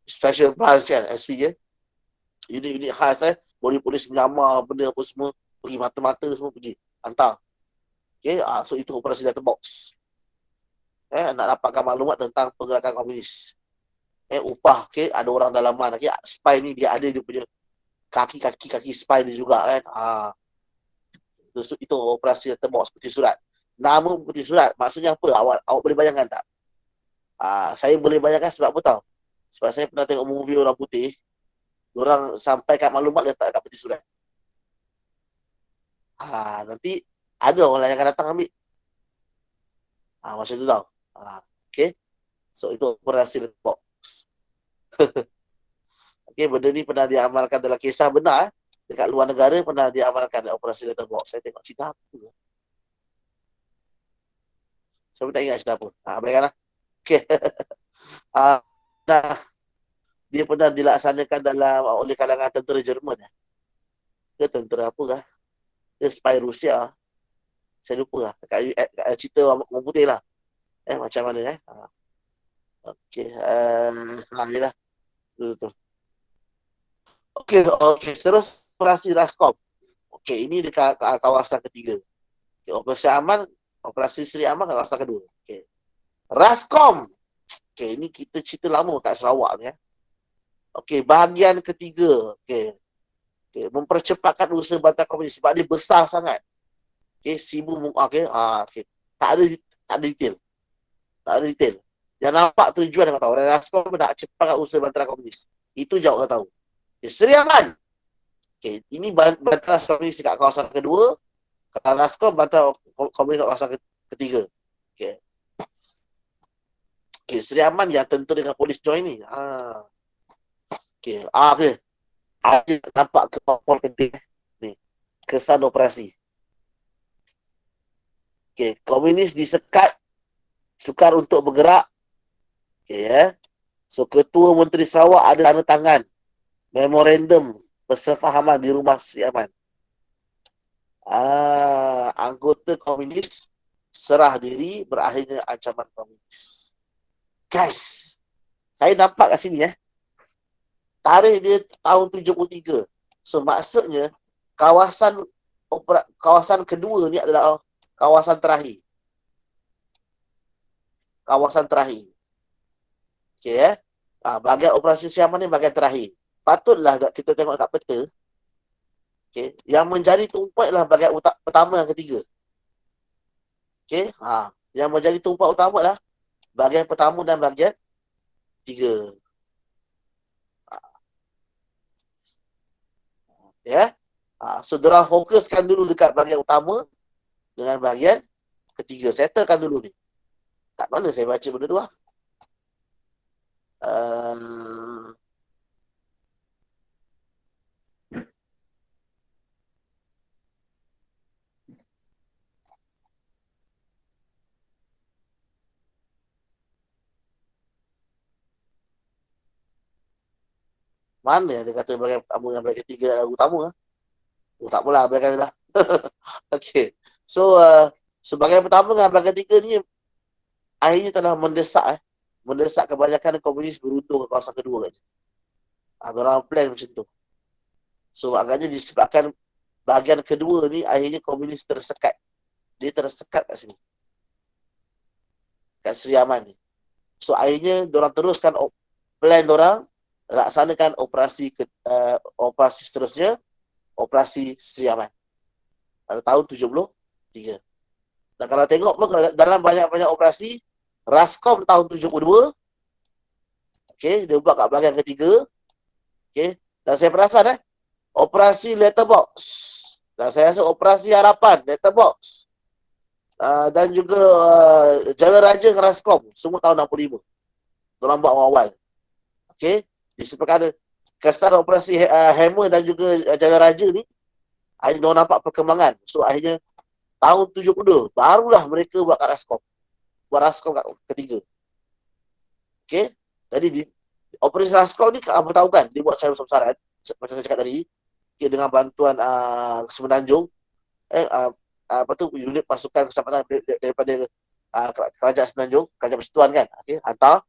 special branch kan, SP kan. Unit-unit khas polis menyamar, benda apa semua, pergi mata-mata semua pergi, hantar. Okay, so itu operasi letterbox. Nak dapatkan maklumat tentang pergerakan komunis. Upah, okay, ada orang dalaman. Okay, spy ni dia ada dia punya kaki spy dia juga kan. Itu operasi letterbox, peti surat. Nama peti surat, maksudnya apa? Awak boleh bayangkan tak? Saya boleh bayangkan sebab apa tahu? Sebab saya pernah tengok movie orang putih, orang sampaikan maklumat letak kat peti surat. Nanti ada orang lain yang akan datang ambil. Macam tu tau. Okay. So itu operasi letterbox. Okay, benda ni pernah diamalkan dalam kisah benar. Dekat luar negara pernah diamalkan operasi letterbox. Saya tengok cerita apa. Saya pun tak ingat cerita apa. Baikkanlah. Okay. Dia pernah dilaksanakan oleh kalangan tentera Jerman. Ke tentera apa kah? Ke spy Rusia. Saya lupa lah. Kat cerita orang putih lah. Macam mana Okay. Yelah. Betul. Okay. Terus operasi Rascom. Okay. Ini dekat kawasan ketiga. Okay. Operasi Aman. Operasi Seri Aman kawasan kedua. Okay. Rascom. Okay. Ini kita cerita lama kat Sarawak ni. Okay. Bahagian ketiga. Okay. Mempercepatkan usaha bantal komunis sebab dia besar sangat. Okay. Okay. Tak ada detail. Yang nampak tujuan yang tahu. Rascom nak cepatkan usaha bantal komunis. Itu jauh tak tahu. Okay. Seri Aman. Okay. Ini bantal komunis dekat kawasan kedua. Kalau Rascom bantal komunis kat kawasan ketiga. Okay. Okay. Seri Aman yang tentera dengan polis join ni. Okay. Okay. Ada nampak kemampuan penting ni. Kesan operasi. Okey, komunis disekat, sukar untuk bergerak. Okey, ya. So, Ketua Menteri Sarawak ada tanda tangan memorandum persefahaman di rumah Sri Aman. Anggota komunis serah diri, berakhirnya ancaman komunis. Guys, saya nampak kat sini tarikh dia tahun 73. So maksudnya kawasan kedua ni adalah kawasan terakhir. Kawasan terakhir. Okey bahagian operasi Sri Aman ni bahagian terakhir. Patutlah kita tengok kat peta. Okey, yang menjadi tumpuan ialah bahagian pertama dan ketiga. Okey, yang menjadi tumpuan utama adalah bahagian pertama dan bahagian tiga. Ya. So diorang fokuskan dulu dekat bahagian utama dengan bahagian ketiga. Settlekan dulu ni. Kat mana saya baca benda tu Mana dia kata bahagian pertama dan bahagian ketiga utama tak apalah, biarkan lah. Okey. So sebagai pertama dengan bahagian ketiga ni akhirnya telah mendesak kebanyakan komunis beruntung ke kawasan kedua kan. Diorang plan macam tu. So agaknya disebabkan bahagian kedua ni akhirnya komunis tersekat. Dia tersekat kat sini. Kat Sri Aman ni. So akhirnya diorang teruskan plan diorang, laksanakan operasi seterusnya, operasi Sri Aman. Pada tahun 73. Dan kalau tengok pun dalam banyak-banyak operasi, Raskom tahun 72, okey, dia buat kat bahagian ketiga. Okey, dan saya perasan operasi letterbox. Dan saya rasa operasi harapan letterbox. Dan juga Jalan Raja dengan Raskom semua tahun 65. Diorang buat awal-awal. Okey, disebabkan kesan operasi Hammer dan juga Jalan Raja ni, akhirnya diorang nampak perkembangan. So akhirnya tahun 72 barulah mereka buat kat Raskom. Buat Raskom kat ketiga. Okey, jadi operasi Raskom ni apa tahu kan, dia buat saya besar-besaran macam saya cakap tadi, dengan bantuan Semenanjung, apa tu, unit pasukan keselamatan daripada kerajaan Semenanjung, kerajaan persekutuan kan, hantar.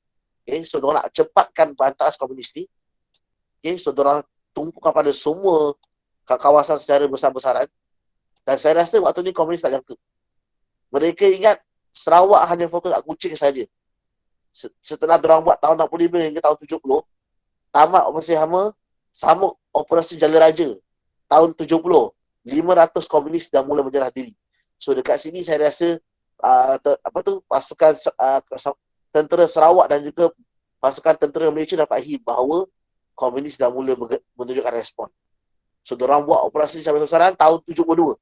So diorang nak cepatkan bantas komunis ni. So diorang tumpukan pada semua kawasan secara besar-besaran. Dan saya rasa waktu ni komunis tak jangka. Mereka ingat Sarawak hanya fokus kat Kuching saja. Setelah diorang buat tahun 65 hingga tahun 70, tamat operasi Hama, sambung operasi Jala Raja. Tahun 70, 500 komunis dah mula menjerah diri. So dekat sini saya rasa pasukan tentera Sarawak dan juga pasukan tentera Malaysia dapat hint bahawa komunis dah mula menunjukkan respon. So diorang buat operasi besar-besaran tahun 72.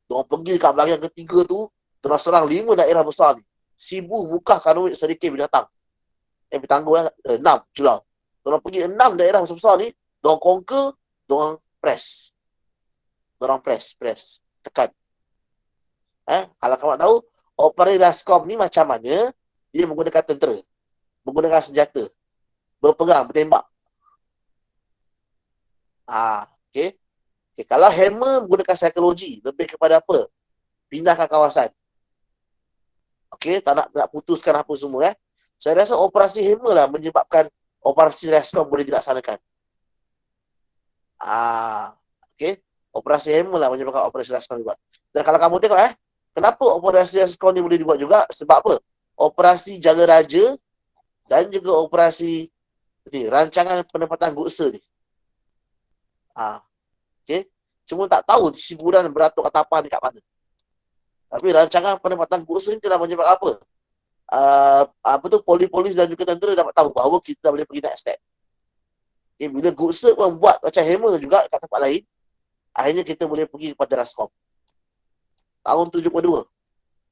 Diorang pergi kat bahagian ketiga tu, diorang serang 5 daerah besar ni. Sibu, Mukah, Kanwit, Serikih, Binatang. Bertangguh 6 Julau. Diorang pergi 6 daerah besar-besar ni, diorang conquer, diorang press. Diorang press, tekan. Kalau kamu tahu, operasi Raskom ni macam mana, dia menggunakan tentera, menggunakan senjata, berperang, bertembak. Okay. Kalau Hammer menggunakan psikologi, lebih kepada apa? Pindahkan kawasan. Okey, tak nak putuskan apa semua Saya rasa operasi Hammer lah menyebabkan operasi Raskom boleh dilaksanakan. Okey, operasi Hammer lah menyebabkan operasi Raskom dibuat. Dan kalau kamu tengok kenapa operasi Raskom ni boleh dibuat juga? Sebab apa? Operasi Jala Raja dan juga operasi rancangan penempatan Guksa ni. Okey, cuma tak tahu siburan beratuk atapan ni kat mana. Tapi rancangan penempatan Guksa ni telah menyebabkan apa? Polis dan juga tentera dapat tahu bahawa kita boleh pergi next step. Bila Guksa pun buat macam Hammer juga kat tempat lain, akhirnya kita boleh pergi kepada Raskom. Tahun 72.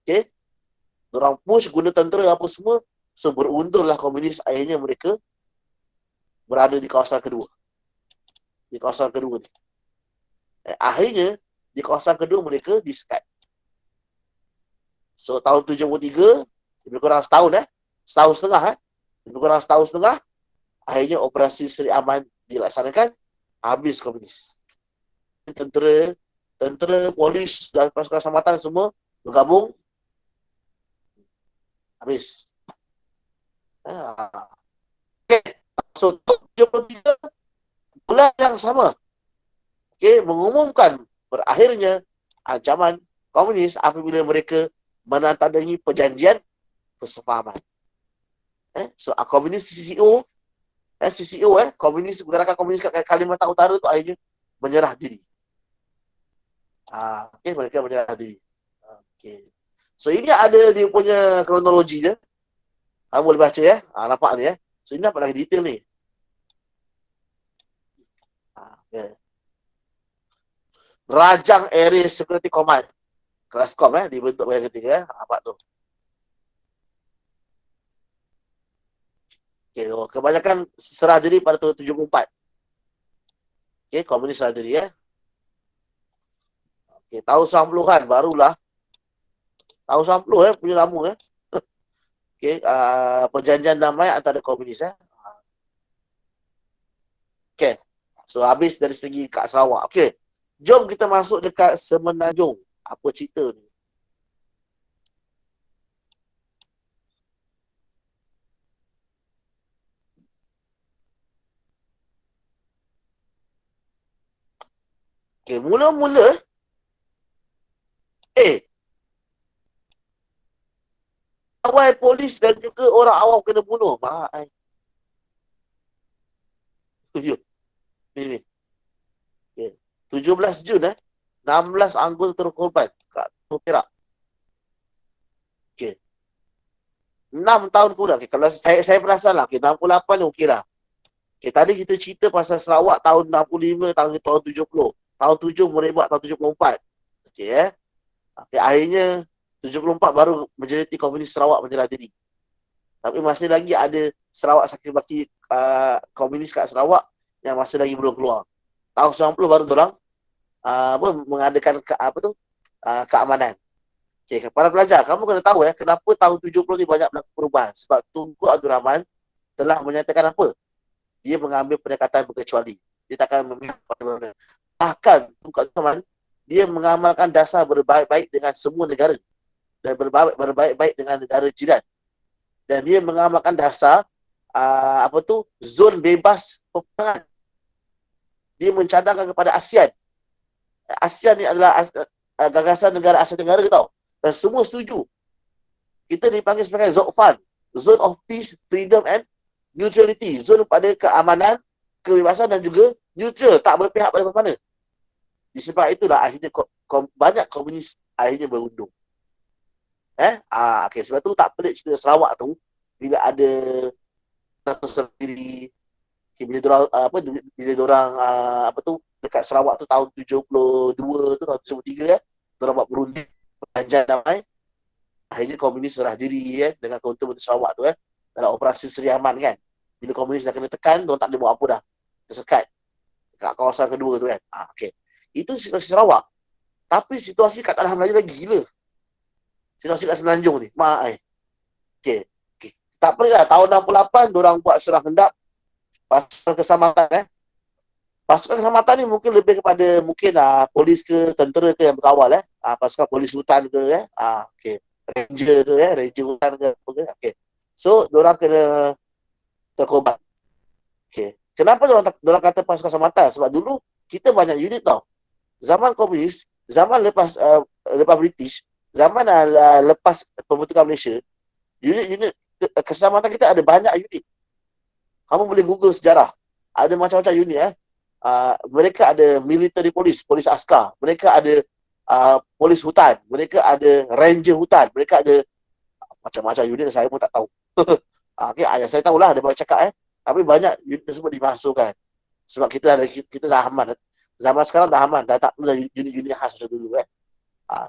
Okey. Diorang push guna tentera apa semua, so beruntunglah komunis, akhirnya mereka berada di kawasan kedua. Di kawasan kedua ni. Akhirnya di kawasan kedua mereka disekat. So tahun 73, lebih kurang setahun setahun setengah lebih kurang setahun setengah, akhirnya operasi Seri Aman dilaksanakan, habis komunis. Tentera, polis dan pasukan keselamatan semua bergabung, habis. Okay. So 73 bulan yang sama, mengumumkan berakhirnya ancaman komunis apabila mereka menandatangani perjanjian persefahaman. So komunis CCO, komunis, gerakan komunis kat Kalimantan Utara tu akhirnya menyerah diri. Mereka menyerah diri. So ini ada dia punya kronologi dia. Kamu boleh baca nampak ni So ini dapat lagi detail ni. Rajang Area Security Command, Kelaskom dibentuk yang ketiga apa tu. Kebanyakan serah diri pada tahun 74. Komunis serah diri tahun 90-an barulah. Tahun 90 punya lama perjanjian damai antara komunis So habis dari segi kat Sarawak. Jom kita masuk dekat Semenanjung. Apa cerita ni? Mula-mula awal polis dan juga orang awam kena bunuh. Ni. 17 Jun 16 anggota terkorban kat Perak. 6 tahun kurang. Kalau saya perasan lah, 68 ni okey lah. Tadi kita cerita pasal Sarawak tahun 65, tahun 70. Tahun 7 merebak tahun 74. Akhirnya 74 baru majoriti komunis Sarawak menyerah diri. Tapi masih lagi ada Sarawak Sakit Baki komunis kat Sarawak yang masih lagi belum keluar. Tahun 90 baru diorang mengadakan keamanan. Para pelajar, kamu kena tahu kenapa tahun 70 ni banyak berlaku perubahan. Sebab Tunku Abdul Rahman telah menyatakan apa? Dia mengambil pendekatan berkecuali. Dia takkan memihak pada mana. Bahkan Tunku Abdul Rahman, dia mengamalkan dasar berbaik-baik dengan semua negara dan berbaik-baik dengan negara jiran. Dan dia mengamalkan dasar zon bebas peperangan. Dia mencadangkan kepada ASEAN. ASEAN ni adalah gagasan negara Asia Tenggara tau. Dan semua setuju. Kita dipanggil sebagai ZOFAN, Zone of Peace, Freedom and Neutrality. Zone pada keamanan, kebebasan dan juga neutral, tak berpihak pada mana-mana. Disebab itulah akhirnya banyak komunis akhirnya berundung. Sebab tu tak pelik cerita Sarawak tu bila ada sendiri bila diorang dekat Sarawak tu tahun 72 tu, tahun 73 diorang buat berunding perjanjian damai, akhirnya komunis serah diri dengan Kaunter Sarawak tu dalam operasi Seri Aman kan. Bila komunis dah kena tekan, diorang tak boleh buat apa dah, tersekat kat kawasan kedua tu kan. Itu situasi Sarawak. Tapi situasi kat Tanah Melayu lagi gila. Situasi kat Semenanjung ni tak pelik lah. Tahun 68 diorang buat serah hendak pasukan keselamatan pasukan keselamatan ni mungkin lebih kepada polis ke tentera ke yang berkawal pasukan polis hutan ke ranger ke ranger hutan ke so diorang kena terkorban. Kenapa diorang kata pasukan keselamatan? Sebab dulu kita banyak unit tau. Zaman komunis, zaman lepas British, zaman lepas pembentukan Malaysia, unit-unit keselamatan kita ada banyak unit. Kamu boleh Google sejarah. Ada macam-macam unit mereka ada military police, polis askar. Mereka ada polis hutan. Mereka ada ranger hutan. Mereka ada macam-macam unit saya pun tak tahu. Yang saya tahulah ada banyak cakap tapi banyak unit tersebut dimasukkan. Sebab kita dah aman. Zaman sekarang dah aman. Dah tak perlu unit-unit khas macam dulu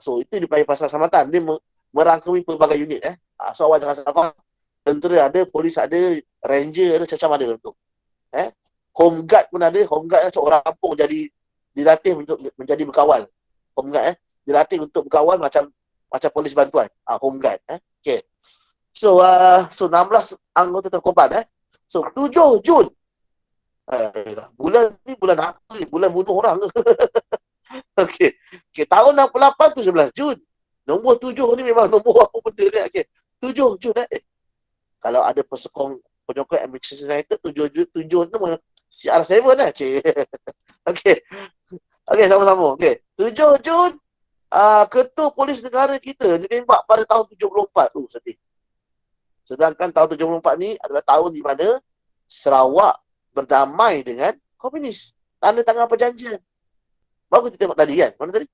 So itu dipanggil pasukan keselamatan. Dia merangkumi pelbagai unit So awak jangan salah. Tentera ada, polis ada, ranger ada, macam-macam ada untuk. Home guard pun ada. Home guard macam orang kampung dilatih untuk menjadi berkawal. Home guard dilatih untuk berkawal macam Macam polis bantuan, home guard. Okay. So 16 anggota terkorban. So 7 Jun. Bulan ni bulan apa ni? Bulan bunuh orang. Okey. Okey, tahun 68 tu 11 Jun. Nombor 7 ni memang nombor apa benda ni. Okey. 7 Jun kalau ada penyokong Manchester United 7 Jun, 7 tu mana CR7 cik. Okey. Okey, sama-sama. Okey. 7 Jun ketua polis negara kita ditembak pada tahun 74 tu sedih. Sedangkan tahun 74 ni adalah tahun di mana Sarawak berdamai dengan komunis. Tanda tangan perjanjian. Baru kita tengok tadi kan. Mana tadi?